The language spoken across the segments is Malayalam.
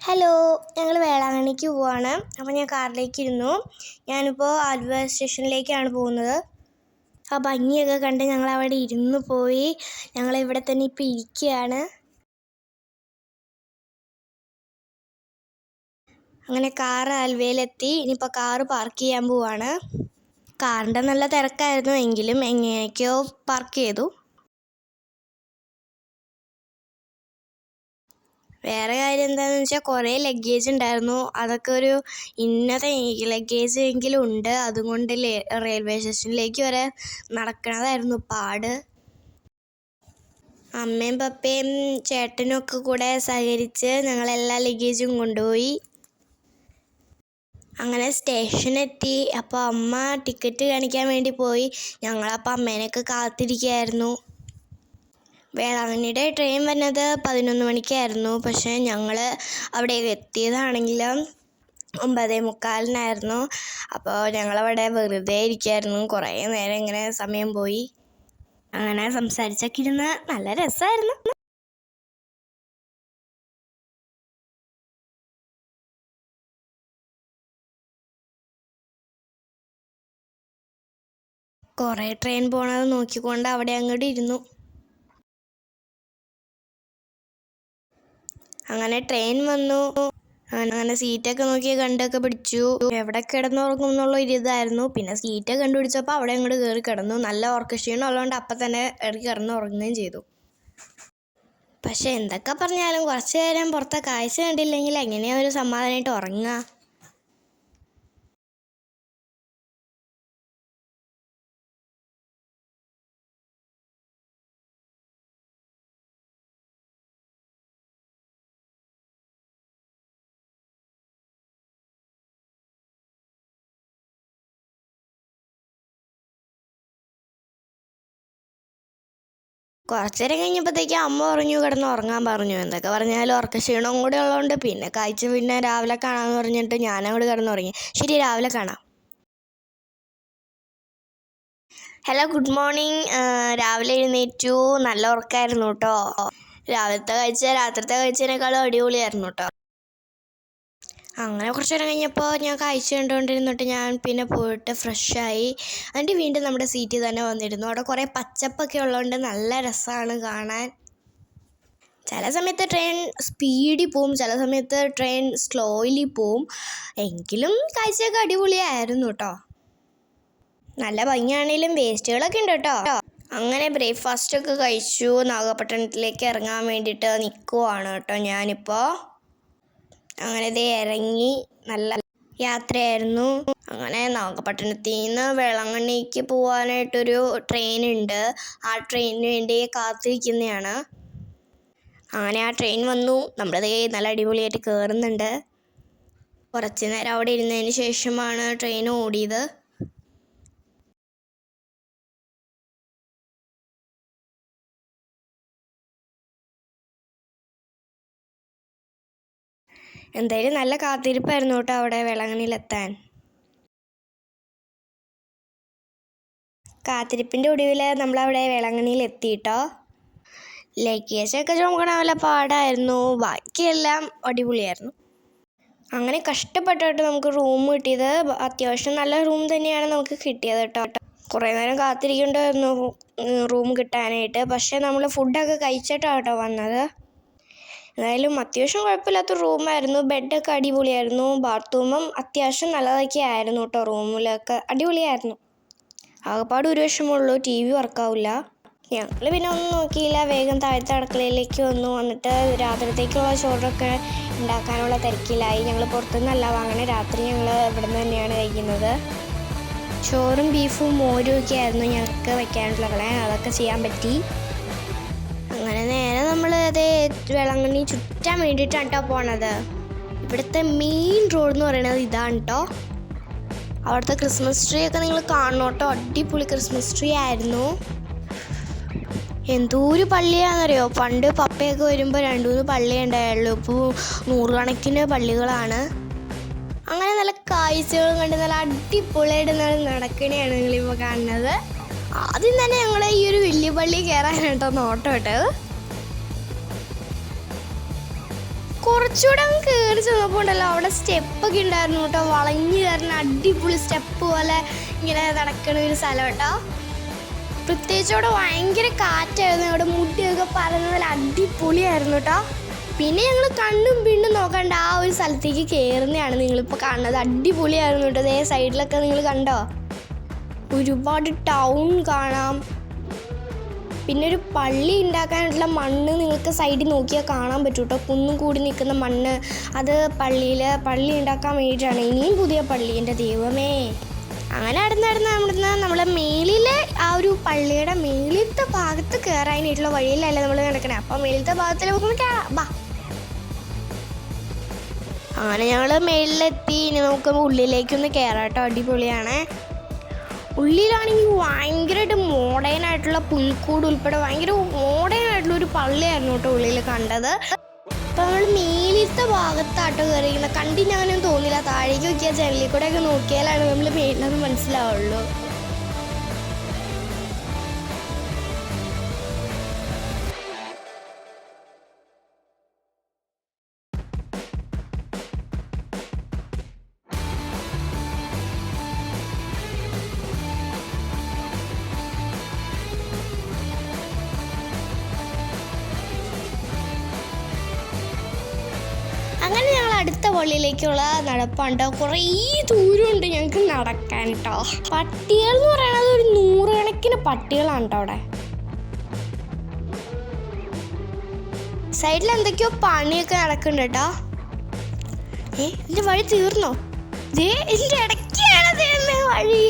ഹലോ, ഞങ്ങൾ വേളാങ്കണ്ണിക്ക് പോവാണ്. അപ്പോൾ ഞാൻ കാറിലേക്ക് ഇരുന്നു. ഞാനിപ്പോൾ ആലുവ സ്റ്റേഷനിലേക്കാണ് പോകുന്നത്. ആ ഭംഗിയൊക്കെ കണ്ട് ഞങ്ങൾ അവിടെ ഇരുന്ന് പോയി. ഞങ്ങളിവിടെ തന്നെ ഇപ്പോൾ ഇരിക്കുകയാണ്. അങ്ങനെ കാറ് ആലുവയിലെത്തി. ഇനിയിപ്പോൾ കാറ് പാർക്ക് ചെയ്യാൻ പോവാണ്. കാറിൻ്റെ നല്ല തിരക്കായിരുന്നു, എങ്കിലും എങ്ങനെയൊക്കെയോ പാർക്ക് ചെയ്തു. വേറെ കാര്യം എന്താണെന്ന് വെച്ചാൽ കുറേ ലഗേജ് ഉണ്ടായിരുന്നു. അതൊക്കെ ഒരു ഇന്നത്തെ ലഗേജ് എങ്കിലും ഉണ്ട്. അതുകൊണ്ട് റെയിൽവേ സ്റ്റേഷനിലേക്ക് വരെ നടക്കണതായിരുന്നു പാട്. അമ്മയും പപ്പയും ചേട്ടനും ഒക്കെ കൂടെ സഹകരിച്ച് ഞങ്ങളെല്ലാ ലഗേജും കൊണ്ടുപോയി. അങ്ങനെ സ്റ്റേഷനെത്തി. അപ്പോൾ അമ്മ ടിക്കറ്റ് കാണിക്കാൻ വേണ്ടി പോയി. ഞങ്ങളപ്പോൾ അമ്മേനെയൊക്കെ കാത്തിരിക്കുകയായിരുന്നു. വേളാങ്കണ്ണിയുടെ ട്രെയിൻ വരുന്നത് 11 മണിക്കായിരുന്നു. പക്ഷേ ഞങ്ങൾ അവിടെ എത്തിയതാണെങ്കിലും 9:45-നായിരുന്നു. അപ്പോൾ ഞങ്ങളവിടെ വെറുതെ ഇരിക്കുകയായിരുന്നു. കുറേ നേരം ഇങ്ങനെ സമയം പോയി. അങ്ങനെ സംസാരിച്ചൊക്കെ ഇരുന്ന് നല്ല രസമായിരുന്നു. കുറേ ട്രെയിൻ പോണത് നോക്കിക്കൊണ്ട് അവിടെ അങ്ങോട്ട് ഇരുന്നു. അങ്ങനെ ട്രെയിൻ വന്നു. അങ്ങനെ സീറ്റൊക്കെ നോക്കി കണ്ടൊക്കെ പിടിച്ചു. എവിടെ കിടന്നുറങ്ങും എന്നുള്ള ഒരു ഇതായിരുന്നു. പിന്നെ സീറ്റൊക്കെ കണ്ടുപിടിച്ചപ്പോൾ അവിടെ അങ്ങോട്ട് കയറി കിടന്നു. നല്ല ഉറക്കക്ഷീണം ഉള്ളതുകൊണ്ട് അപ്പം തന്നെ ഇടയ്ക്ക് കിടന്നുറങ്ങുകയും ചെയ്തു. പക്ഷെ എന്തൊക്കെ പറഞ്ഞാലും കുറച്ച് നേരം പുറത്തെ കാഴ്ച കണ്ടില്ലെങ്കിൽ എങ്ങനെയാണ് ഒരു സമാധാനമായിട്ട് ഉറങ്ങുക? കുറച്ച് നേരം കഴിഞ്ഞപ്പോഴത്തേക്കും അമ്മ പറഞ്ഞു കിടന്ന് ഉറങ്ങാൻ പറഞ്ഞു. എന്തൊക്കെ പറഞ്ഞാലും ഉറക്കക്ഷീണവും കൂടെ ഉള്ളതുകൊണ്ട് പിന്നെ കാഴ്ച പിന്നെ രാവിലെ കാണാമെന്ന് പറഞ്ഞിട്ട് ഞാനങ്ങോട്ട് കിടന്നുറങ്ങി. ശരി, രാവിലെ കാണാം. Hello, good morning. രാവിലെ എഴുന്നേറ്റു. നല്ല ഉറക്കമായിരുന്നു കേട്ടോ. രാവിലത്തെ കാഴ്ച രാത്രിത്തെ കാഴ്ചേനേക്കാളും അടിപൊളിയായിരുന്നു കേട്ടോ. അങ്ങനെ കുറച്ച് നേരം കഴിഞ്ഞപ്പോൾ ഞാൻ കാഴ്ച കണ്ടുകൊണ്ടിരുന്നിട്ട് ഞാൻ പിന്നെ പോയിട്ട് ഫ്രഷായി. എന്നിട്ട് വീണ്ടും നമ്മുടെ സീറ്റിൽ തന്നെ വന്നിരുന്നു. അവിടെ കുറേ പച്ചപ്പൊക്കെ ഉള്ളതുകൊണ്ട് നല്ല രസമാണ് കാണാൻ. ചില സമയത്ത് ട്രെയിൻ സ്പീഡിൽ പോവും, ചില സമയത്ത് ട്രെയിൻ സ്ലോയിലി പോവും. എങ്കിലും കാഴ്ചയൊക്കെ അടിപൊളിയായിരുന്നു കേട്ടോ. നല്ല ഭംഗിയാണെങ്കിലും വേസ്റ്റുകളൊക്കെ ഉണ്ട് കേട്ടോ. അങ്ങനെ ബ്രേക്ക്ഫാസ്റ്റൊക്കെ കഴിച്ചു. നാഗപട്ടണത്തിലേക്ക് ഇറങ്ങാൻ വേണ്ടിയിട്ട് നിൽക്കുവാണ് കേട്ടോ ഞാനിപ്പോൾ. അങ്ങനെ ദേ ഇറങ്ങി. നല്ല യാത്രയായിരുന്നു. അങ്ങനെ നാഗപട്ടണത്തിൽ നിന്ന് വേളാങ്കണ്ണിക്ക് പോകാനായിട്ടൊരു ട്രെയിൻ ഉണ്ട്. ആ ട്രെയിനിന് വേണ്ടി കാത്തിരിക്കുന്നതാണ്. അങ്ങനെ ആ ട്രെയിൻ വന്നു. നമ്മളതേ നല്ല അടിപൊളിയായിട്ട് കയറുന്നുണ്ട്. കുറച്ച് നേരം അവിടെ ഇരുന്നതിന് ശേഷമാണ് ട്രെയിൻ ഓടിയത്. എന്തായാലും നല്ല കാത്തിരിപ്പായിരുന്നു കേട്ടോ അവിടെ വേളാങ്കണ്ണിയിലെത്താൻ. കാത്തിരിപ്പിൻ്റെ ഒടുവിൽ നമ്മളവിടെ വേളാങ്കണ്ണിയിൽ എത്തിയിട്ടോ. ലഗേജൊക്കെ ചുമക്കണ വല്ല പാടായിരുന്നു. ബാക്കിയെല്ലാം അടിപൊളിയായിരുന്നു. അങ്ങനെ കഷ്ടപ്പെട്ടിട്ട് നമുക്ക് റൂം കിട്ടിയത്. അത്യാവശ്യം നല്ല റൂം തന്നെയാണ് നമുക്ക് കിട്ടിയത് കേട്ടോ. കുറേ നേരം കാത്തിരിക്കേണ്ടായിരുന്നു റൂം കിട്ടാനായിട്ട്. പക്ഷേ നമ്മൾ ഫുഡൊക്കെ കഴിച്ചിട്ടാണ് കേട്ടോ വന്നത്. എന്തായാലും അത്യാവശ്യം കുഴപ്പമില്ലാത്ത റൂമായിരുന്നു. ബെഡൊക്കെ അടിപൊളിയായിരുന്നു. ബാത്റൂമും അത്യാവശ്യം നല്ലതൊക്കെ ആയിരുന്നു കേട്ടോ. റൂമിലൊക്കെ അടിപൊളിയായിരുന്നു. ആകെപ്പാട് ഒരു വിഷമമുള്ളൂ, TV വർക്കാവില്ല. ഞങ്ങൾ പിന്നെ ഒന്നും നോക്കിയില്ല. വേഗം താഴത്തെ അടുക്കളയിലേക്ക് വന്നിട്ട് രാത്രിത്തേക്കുള്ള ചോറൊക്കെ ഉണ്ടാക്കാനുള്ള തിരക്കിലായി. ഞങ്ങൾ പുറത്തുനിന്നല്ല വാങ്ങണേ. രാത്രി ഞങ്ങൾ ഇവിടെ നിന്ന് തന്നെയാണ് കഴിക്കുന്നത്. ചോറും ബീഫും മോരും ഒക്കെ ആയിരുന്നു ഞങ്ങൾക്ക് വയ്ക്കാനുള്ള പ്ലാൻ. അതൊക്കെ ചെയ്യാൻ പറ്റി. അങ്ങനെ നേരെ നമ്മൾ അതേ വേളാങ്കണ്ണി ചുറ്റാൻ വേണ്ടിയിട്ടാണ് കേട്ടോ പോണത്. ഇവിടുത്തെ മെയിൻ റോഡ് എന്ന് പറയുന്നത് ഇതാണ് കേട്ടോ. അവിടുത്തെ ക്രിസ്മസ് ട്രീ ഒക്കെ നിങ്ങൾ കാണണം കേട്ടോ. അടിപൊളി ക്രിസ്മസ് ട്രീ ആയിരുന്നു. എന്തോരു പള്ളിയാണെന്നറിയോ. പണ്ട് പപ്പയൊക്കെ വരുമ്പോൾ 2-3 പള്ളി ഉണ്ടായുള്ളൂ. ഇപ്പോൾ 100 കണക്കിന് പള്ളികളാണ്. അങ്ങനെ നല്ല കാഴ്ചകളും കണ്ട് നല്ല അടിപൊളിയായിട്ട് നടക്കണയാണ് നിങ്ങളിപ്പോൾ കാണുന്നത്. ആദ്യം തന്നെ ഞങ്ങൾ ഈ ഒരു വലിയ പള്ളി കയറാനായിട്ടോ നോട്ടം ഇട്ടത്. കുറച്ചുകൂടെ അങ്ങ് കയറി ചെന്നപ്പോൾ ഉണ്ടല്ലോ അവിടെ സ്റ്റെപ്പൊക്കെ ഉണ്ടായിരുന്നു കേട്ടോ. വളഞ്ഞു കയറുന്ന അടിപൊളി സ്റ്റെപ്പ് പോലെ ഇങ്ങനെ നടക്കുന്ന ഒരു സ്ഥലം കേട്ടോ. പ്രത്യേകിച്ച് അവിടെ ഭയങ്കര കാറ്റായിരുന്നു. അവിടെ മുടിയൊക്കെ പറയുന്ന പോലെ അടിപൊളിയായിരുന്നു കേട്ടോ. പിന്നെ ഞങ്ങൾ കണ്ണും പിണ്ണും നോക്കണ്ട ആ ഒരു സ്ഥലത്തേക്ക് കയറുന്നതാണ് നിങ്ങളിപ്പോൾ കാണുന്നത്. അടിപൊളിയായിരുന്നു കേട്ടോ. അതേ സൈഡിലൊക്കെ നിങ്ങൾ കണ്ടോ, ഒരുപാട് ടൗൺ കാണാം. പിന്നെ ഒരു പള്ളി ഉണ്ടാക്കാനായിട്ടുള്ള മണ്ണ് നിങ്ങൾക്ക് സൈഡിൽ നോക്കിയാൽ കാണാൻ പറ്റും കേട്ടോ. കുന്നും കൂടി നിൽക്കുന്ന മണ്ണ്, അത് പള്ളി ഉണ്ടാക്കാൻ വേണ്ടിയിട്ടാണ്. ഇനിയും പുതിയ പള്ളി, എൻ്റെ ദൈവമേ. അങ്ങനെ നടന്ന് നമ്മളെ മേളിലെ ആ ഒരു പള്ളിയുടെ മേളിലത്തെ ഭാഗത്ത് കയറാനായിട്ടുള്ള വഴിയിലല്ല നമ്മൾ നടക്കണേ. അപ്പം മേളിലത്തെ ഭാഗത്തിൽ നമുക്കൊന്ന് കയറാം, ബാ. അങ്ങനെ ഞങ്ങൾ മേളിലെത്തി. ഇനി നമുക്ക് ഉള്ളിലേക്കൊന്ന് കയറാം കേട്ടോ. അടിപൊളിയാണ്. ഉള്ളിലാണെങ്കിൽ ഭയങ്കരമായിട്ട് മോഡേൺ ആയിട്ടുള്ള പുൽക്കൂട് ഉൾപ്പെടെ ഭയങ്കര മോഡേൺ ആയിട്ടുള്ള ഒരു പള്ളിയായിരുന്നു കേട്ടോ ഉള്ളിൽ കണ്ടത്. അപ്പം നമ്മൾ മേലിലത്തെ ഭാഗത്താട്ടോ കയറിയിരിക്കുന്നത്. കണ്ടിനങ്ങനെയൊന്നും തോന്നില്ല. താഴേക്ക് നോക്കിയാൽ ജനലിൽ കൂടെ ഒക്കെ നോക്കിയാലാണ് നമ്മൾ മേലിലൊന്നും മനസ്സിലാവുള്ളൂ. അങ്ങനെ ഞങ്ങൾ അടുത്ത പള്ളിയിലേക്കുള്ള നടപ്പാണ് കേട്ടോ. കുറേ ദൂരമുണ്ട് ഞങ്ങൾക്ക് നടക്കാൻ കേട്ടോ. പട്ടികൾ എന്ന് പറയുന്നത് ഒരു 100 കണക്കിന് പട്ടികളാണ് കേട്ടോ അവിടെ. സൈഡിൽ എന്തൊക്കെയോ പണിയൊക്കെ നടക്കുന്നുണ്ട് കേട്ടോ. എൻ്റെ വഴി തീർന്നോ? എൻ്റെ ഇടയ്ക്കാണ് തീർന്ന വഴി.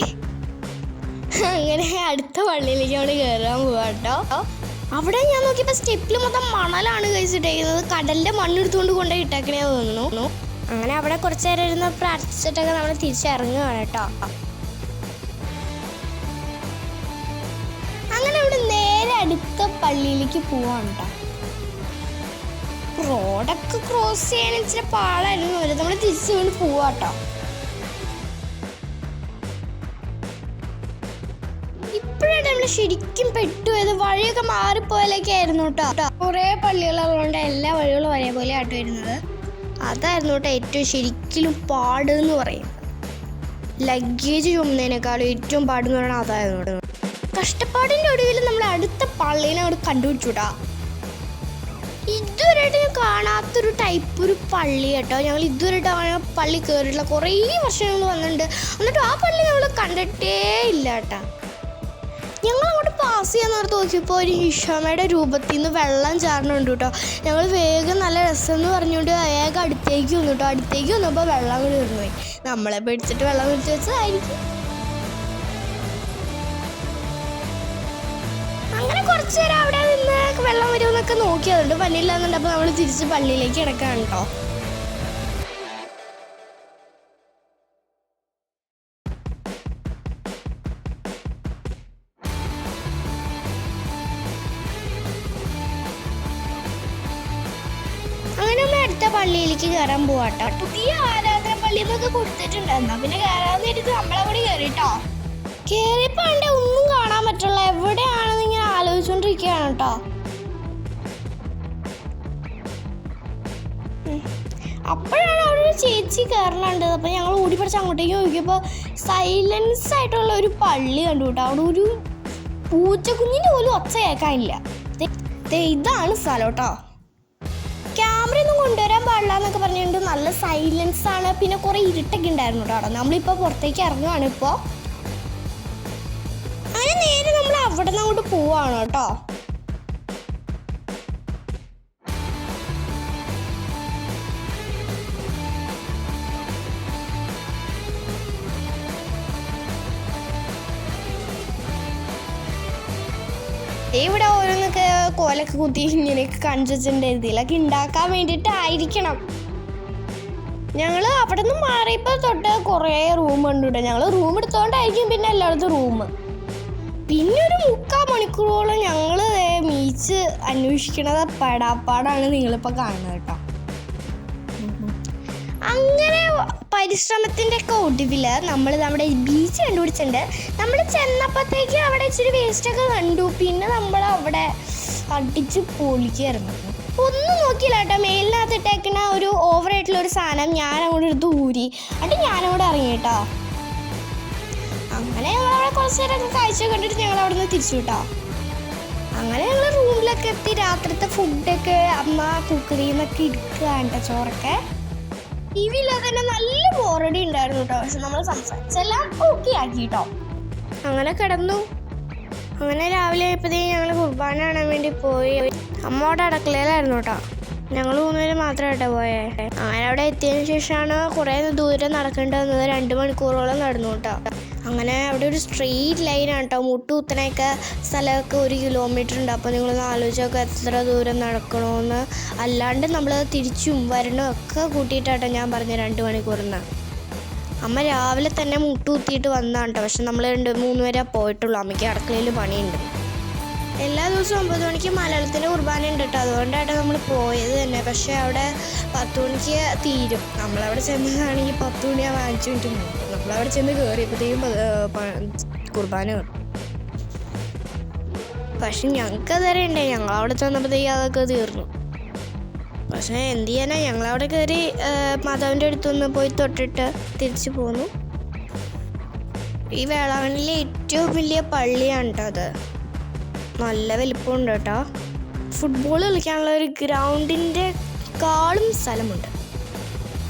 അങ്ങനെ അടുത്ത പള്ളിയിലേക്ക് നമ്മൾ കയറാൻ പോവാം കേട്ടോ. അവിടെ ഞാൻ നോക്കിയപ്പോൾ സ്റ്റെപ്പിൽ മൊത്തം മണലാണ് കഴിച്ചിട്ടേക്കുന്നത്. കടലിൻ്റെ മണ്ണെടുത്തുകൊണ്ട് കൊണ്ടുപോയി ഇട്ടേക്കണേ തോന്നുന്നു. അങ്ങനെ അവിടെ കുറച്ച് നേരം ഇരുന്ന് പ്രാർത്ഥിച്ചിട്ടൊക്കെ നമ്മൾ തിരിച്ചിറങ്ങുകയാണ് കേട്ടോ. അങ്ങനെ ഇവിടെ നേരെ അടുത്ത പള്ളിയിലേക്ക് പോവാണ് കേട്ടോ. റോഡൊക്കെ ക്രോസ് ചെയ്യാൻ ഇച്ചിരി പാടായിരുന്നു. നമ്മൾ തിരിച്ചു കൊണ്ട് പോവാട്ടോ. ഇപ്പോഴാണ് നമ്മൾ ശരിക്കും പെട്ടുപോയത്. വഴിയൊക്കെ മാറിപ്പോയാലൊക്കെ ആയിരുന്നു കേട്ടോ. കുറേ പള്ളികളുള്ളതുകൊണ്ട് എല്ലാ വഴികളും ഒരേപോലെ ആട്ടോ വരുന്നത്. അതായിരുന്നു കേട്ടോ ഏറ്റവും ശരിക്കും പാട് എന്ന് പറയുന്നത്. ലഗേജ് ചുമന്നതിനേക്കാളും ഏറ്റവും പാടെന്ന് പറയുന്നത് അതായിരുന്നു കേട്ടോ. കഷ്ടപ്പാടിൻ്റെ ഒടുവിൽ നമ്മൾ അടുത്ത പള്ളീനെ അവിടെ കണ്ടുപിടിച്ചുട്ടാ. ഇതുവരെയായിട്ട് ഞാൻ കാണാത്തൊരു ടൈപ്പ് ഒരു പള്ളി കേട്ടോ. ഞങ്ങൾ ഇതുവരെയായിട്ട് അങ്ങനെ പള്ളി കയറിയിട്ടില്ല. കുറേ വർഷങ്ങൾ വന്നിട്ടുണ്ട്. എന്നിട്ട് ആ പള്ളി നമ്മൾ കണ്ടിട്ടേ ഇല്ല കേട്ടോ. ഞങ്ങൾ അങ്ങോട്ട് പാസ് ചെയ്യാൻ നേരത്ത് നോക്കിയപ്പോൾ ഒരു ഈശോയുടെ രൂപത്തിൽ നിന്ന് വെള്ളം ചാടുന്നുണ്ട് കേട്ടോ. ഞങ്ങൾ വേഗം നല്ല രസമെന്ന് പറഞ്ഞുകൊണ്ട് വേഗം അടുത്തേക്ക് വന്നു കേട്ടോ. അടുത്തേക്ക് വന്നപ്പോൾ വെള്ളം കൂടി വീർന്നുപോയി. നമ്മളെ പിടിച്ചിട്ട് വെള്ളം വിളിച്ച് വെച്ചതായിരിക്കും. അങ്ങനെ കുറച്ച് നേരം അവിടെ നിന്ന് വെള്ളം വരുമെന്നൊക്കെ നോക്കിയതുകൊണ്ട് പള്ളിയില്ലാന്നുണ്ട്. അപ്പോൾ നമ്മൾ തിരിച്ച് പള്ളിയിലേക്ക് കിടക്കുകയാണ് കേട്ടോ. അങ്ങനെ നമ്മൾ അടുത്ത പള്ളിയിലേക്ക് കയറാൻ പോവാട്ടോ. പുതിയ ആരാധന പള്ളി എന്നൊക്കെ കൊടുത്തിട്ടുണ്ട്. എന്നാ പിന്നെ കയറാന്ന് കരുതി നമ്മളവിടെ കയറിട്ടോ. കയറിയപ്പോ അതിൻ്റെ ഒന്നും കാണാൻ പറ്റില്ല. എവിടെയാണെന്ന് ഇങ്ങനെ ആലോചിച്ചോണ്ടിരിക്കുകയാണ് കേട്ടോ. അപ്പോഴാണ് അവിടെ ഒരു ചേച്ചി കയറണുണ്ടത്. അപ്പോൾ ഞങ്ങൾ ഓടി പിടിച്ച് അങ്ങോട്ടേക്ക് നോക്കിയപ്പോൾ സൈലൻസ് ആയിട്ടുള്ള ഒരു പള്ളി കണ്ടു കേട്ടോ. അവിടെ ഒരു പൂച്ചക്കുഞ്ഞിൻ്റെ പോലും ഒച്ച കേൾക്കാനില്ല. ഇതാണ് സ്ഥലം കേട്ടോ. ക്യാമറയൊന്നും കൊണ്ടുവരാൻ പാടില്ല എന്നൊക്കെ പറഞ്ഞുകൊണ്ട് നല്ല സൈലൻസ് ആണ്. പിന്നെ കുറേ ഇരുട്ടൊക്കെ ഉണ്ടായിരുന്നു കേട്ടോ. നമ്മളിപ്പോൾ പുറത്തേക്ക് ഇറങ്ങുകയാണ് ഇപ്പോൾ. അങ്ങനെ നേരെ നമ്മൾ അവിടെ നിന്ന് അങ്ങോട്ട് പോവാണ് കേട്ടോ. ഇവിടെ ഓരോന്നൊക്കെ കോലൊക്കെ കുത്തി ഇങ്ങനെയൊക്കെ കാണിച്ചു വെച്ചിട്ടുണ്ട്. ഇതിലൊക്കെ ഉണ്ടാക്കാൻ വേണ്ടിയിട്ടായിരിക്കണം. ഞങ്ങൾ അവിടെ നിന്ന് മാറിയപ്പോൾ തൊട്ട് കുറേ റൂം ഉണ്ട് കേട്ടോ. ഞങ്ങൾ റൂം എടുത്തോണ്ടായിരിക്കും പിന്നെ എല്ലായിടത്തും റൂം. പിന്നെ ഒരു 3/4 മണിക്കൂറോളം ഞങ്ങൾ ബീച്ച് അന്വേഷിക്കണത് പെടാപ്പാടാണ് നിങ്ങളിപ്പോൾ കാണുന്നത് കേട്ടോ. അങ്ങനെ പരിശ്രമത്തിൻ്റെ ഒക്കെ ഒടുവിൽ നമ്മൾ നമ്മുടെ ബീച്ച് കണ്ടുപിടിച്ചിട്ടുണ്ട്. നമ്മൾ ചെന്നപ്പോഴത്തേക്ക് അവിടെ ഇച്ചിരി വേസ്റ്റൊക്കെ കണ്ടു. പിന്നെ നമ്മൾ അവിടെ അടിച്ച് പൊളിക്കായിരുന്നു. ഒന്നും നോക്കിയില്ല കേട്ടോ. മേലിനകത്ത് ഇട്ടേക്കുന്ന ഒരു ഓവറായിട്ടുള്ള ഒരു സാധനം ഞാൻ അങ്ങോട്ട് എടുത്ത് ഊരി. എന്നിട്ട് ഞാനങ്ങോട്ട് ഇറങ്ങി കേട്ടോ. അങ്ങനെ ഞങ്ങളവിടെ കുറച്ച് നേരമൊക്കെ കാഴ്ച കണ്ടിട്ട് ഞങ്ങൾ അവിടെ നിന്ന് തിരിച്ചു കേട്ടോ. അങ്ങനെ ഞങ്ങൾ റൂമിലൊക്കെ എത്തി. രാത്രിത്തെ ഫുഡൊക്കെ അമ്മ കുക്കറിൽ നിന്നൊക്കെ എടുക്കുകയാണ് കേട്ടോ. ചോറൊക്കെ ടി വി ഇല്ലാതെ തന്നെ നല്ല ബോറടി ഉണ്ടായിരുന്നു കേട്ടോ. പക്ഷെ നമ്മൾ സംസാരിച്ചെല്ലാം ഓക്കെ ആക്കി കേട്ടോ. അങ്ങനെ കിടന്നു. അങ്ങനെ രാവിലെ ആയപ്പോഴത്തേക്കും ഞങ്ങൾ കുർബാന കാണാൻ വേണ്ടി പോയി. അമ്മ അവിടെ അടുക്കളയിലായിരുന്നു കേട്ടോ. ഞങ്ങൾ 3 പേര് മാത്രമേ കേട്ടോ പോയേ. അങ്ങനെ അവിടെ എത്തിയതിന് ശേഷമാണ് കുറേ ദൂരം നടക്കേണ്ടി വന്നത്. 2 മണിക്കൂറോളം നടന്നു കേട്ടോ. അങ്ങനെ അവിടെ ഒരു സ്ട്രെയിറ്റ് ലൈനാണ് കേട്ടോ. മുട്ടുകുത്തനൊക്കെ സ്ഥലമൊക്കെ 1 കിലോമീറ്റർ ഉണ്ട്. അപ്പോൾ നിങ്ങളൊന്ന് ആലോചിച്ചൊക്കെ എത്ര ദൂരം നടക്കണമെന്ന്. അല്ലാണ്ട് നമ്മൾ തിരിച്ചും വരണവും ഒക്കെ കൂട്ടിയിട്ടാട്ടോ ഞാൻ പറഞ്ഞ 2 മണിക്കൂറിന്. അമ്മ രാവിലെ തന്നെ മുട്ടുകുത്തിയിട്ട് വന്നതാണ് കേട്ടോ. പക്ഷെ നമ്മൾ 2-3 പേരെ പോയിട്ടുള്ളൂ. അമ്മയ്ക്ക് അടുക്കളയിൽ പണിയുണ്ട്. എല്ലാ ദിവസവും 9 മണിക്ക് മലയാളത്തിൻ്റെ കുർബാന ഉണ്ട് കേട്ടോ. അതുകൊണ്ടാട്ടോ നമ്മൾ പോയത് തന്നെ. പക്ഷേ അവിടെ 10 മണിക്ക് തീരും. നമ്മളവിടെ ചെന്നതാണെങ്കിൽ 10 മണിയാകുമ്പോൾ 5 മിനിറ്റ് മുമ്പ് നമ്മളവിടെ ചെന്ന് കയറിയപ്പോഴത്തേക്കും കുർബാന കയറും. പക്ഷെ ഞങ്ങൾക്ക് അതുവരെ ഉണ്ടേ. ഞങ്ങളവിടെ ചെന്നപ്പോഴത്തേക്കും അതൊക്കെ തീർന്നു. പക്ഷേ എന്ത് ചെയ്യാനാ, ഞങ്ങളവിടെ കയറി മാതാവിൻ്റെ അടുത്തൊന്ന് പോയി തൊട്ടിട്ട് തിരിച്ചു പോന്നു. ഈ വേളാങ്കണ്ണിയിലെ ഏറ്റവും വലിയ പള്ളിയാണ് കേട്ടോ അത്. നല്ല വലിപ്പമുണ്ട് കേട്ടോ. ഫുട്ബോൾ കളിക്കാനുള്ള ഒരു ഗ്രൗണ്ടിൻ്റെ കാളും സ്ഥലമുണ്ട്.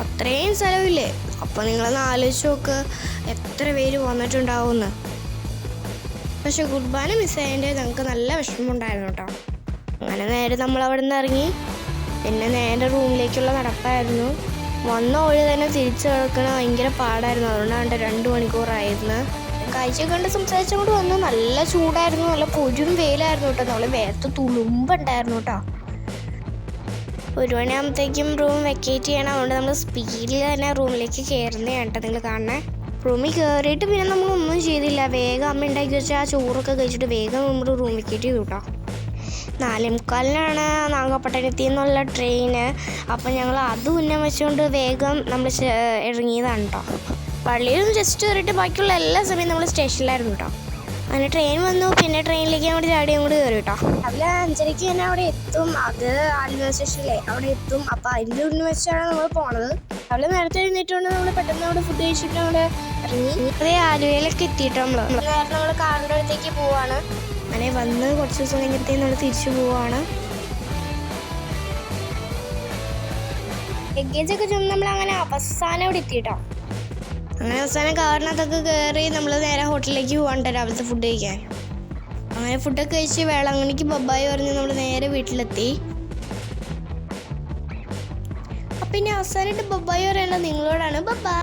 അത്രയും സ്ഥലമില്ലേ. അപ്പോൾ നിങ്ങളൊന്ന് ആലോചിച്ച് നോക്ക് എത്ര പേര് വന്നിട്ടുണ്ടാവുമെന്ന്. പക്ഷെ കുർബാന മിസ്സായതിൻ്റെ ഞങ്ങൾക്ക് നല്ല വിഷമമുണ്ടായിരുന്നു കേട്ടോ. അങ്ങനെ നേരെ നമ്മൾ അവിടെ നിന്ന് ഇറങ്ങി. പിന്നെ നേരെ റൂമിലേക്കുള്ള നടപ്പായിരുന്നു. വന്ന വഴി തന്നെ തിരിച്ചു കിടക്കണ ഭയങ്കര പാടായിരുന്നു. അതുകൊണ്ടാണ് 2 മണിക്കൂറായിരുന്നു. കാഴ്ച കണ്ട് സംസാരിച്ചങ്ങോട്ട് വന്നു. നല്ല ചൂടായിരുന്നു. നല്ല പൊരും വെയിലായിരുന്നു കേട്ടോ. നമ്മൾ വേർത്ത് തുളുമ്പുണ്ടായിരുന്നു കേട്ടോ. 1 മണിയാകുമ്പോഴത്തേക്കും റൂം വെക്കേറ്റ് ചെയ്യണം. അതുകൊണ്ട് നമ്മൾ സ്പീഡിൽ തന്നെ റൂമിലേക്ക് കയറുന്നതാണ് കേട്ടോ നിങ്ങൾ കാണണേ. റൂമിൽ കയറിയിട്ട് പിന്നെ നമ്മളൊന്നും ചെയ്തില്ല. വേഗം അമ്മ ഉണ്ടാക്കി വെച്ചാൽ ആ ചോറൊക്കെ കഴിച്ചിട്ട് വേഗം നമ്മൾ റൂം വെക്കേറ്റ് ചെയ്തു കേട്ടോ. 4:45 നാഗപട്ടണത്തിൽ നിന്നുള്ള ട്രെയിന്. അപ്പം ഞങ്ങൾ അത് ഉന്നം വെച്ചുകൊണ്ട് വേഗം നമ്മൾ ഇറങ്ങിയതാണ് കേട്ടോ. പള്ളിയിൽ ജസ്റ്റ് കയറിയിട്ട് ബാക്കിയുള്ള എല്ലാ സമയവും നമ്മൾ സ്റ്റേഷനിലായിരുന്നു കേട്ടോ. അങ്ങനെ ട്രെയിൻ വന്നു. പിന്നെ ട്രെയിനിലേക്ക് അങ്ങോട്ട് ചാടി അങ്ങോട്ട് കയറി കേട്ടോ. രാവിലെ 5:30 തന്നെ അവിടെ എത്തും. അത് ആലുവ സ്റ്റേഷനിലെ അവിടെ എത്തും. അപ്പോൾ അതിൻ്റെ ഉന്നം വെച്ചാണ് നമ്മൾ പോണത്. രാവിലെ നേരത്തെ എഴുന്നേറ്റുകൊണ്ട് നമ്മൾ പെട്ടെന്ന് അവിടെ ഫുഡ് കഴിച്ചിട്ട് അവിടെ ഇറങ്ങി. അതേ ആലുവയിലൊക്കെ എത്തിയിട്ട് നേരത്തെ നമ്മൾ കാറിൻ്റെ അടുത്തേക്ക് പോവാണ്. അങ്ങനെ വന്ന് കുറച്ച് ദിവസം കഴിഞ്ഞിട്ടേ നമ്മൾ തിരിച്ചു പോവാണ്. ലഗേജൊക്കെ ചെന്ന് നമ്മൾ അങ്ങനെ അവസാനം അവിടെ എത്തിയിട്ടോ. അങ്ങനെ അവസാനം കാറിനകത്തൊക്കെ കയറി നമ്മൾ നേരെ ഹോട്ടലിലേക്ക് പോകാണ്ട് രാവിലത്തെ ഫുഡ് കഴിക്കാൻ. അങ്ങനെ ഫുഡൊക്കെ കഴിച്ച് വേളാങ്കണ്ണിക്ക് ബബ്ബായി പറഞ്ഞ് നമ്മൾ നേരെ വീട്ടിലെത്തി. അപ്പം ഇനി അവസാനമായിട്ട് ബബ്ബായി പറയേണ്ടത് നിങ്ങളോടാണ്. ബബ്ബാ.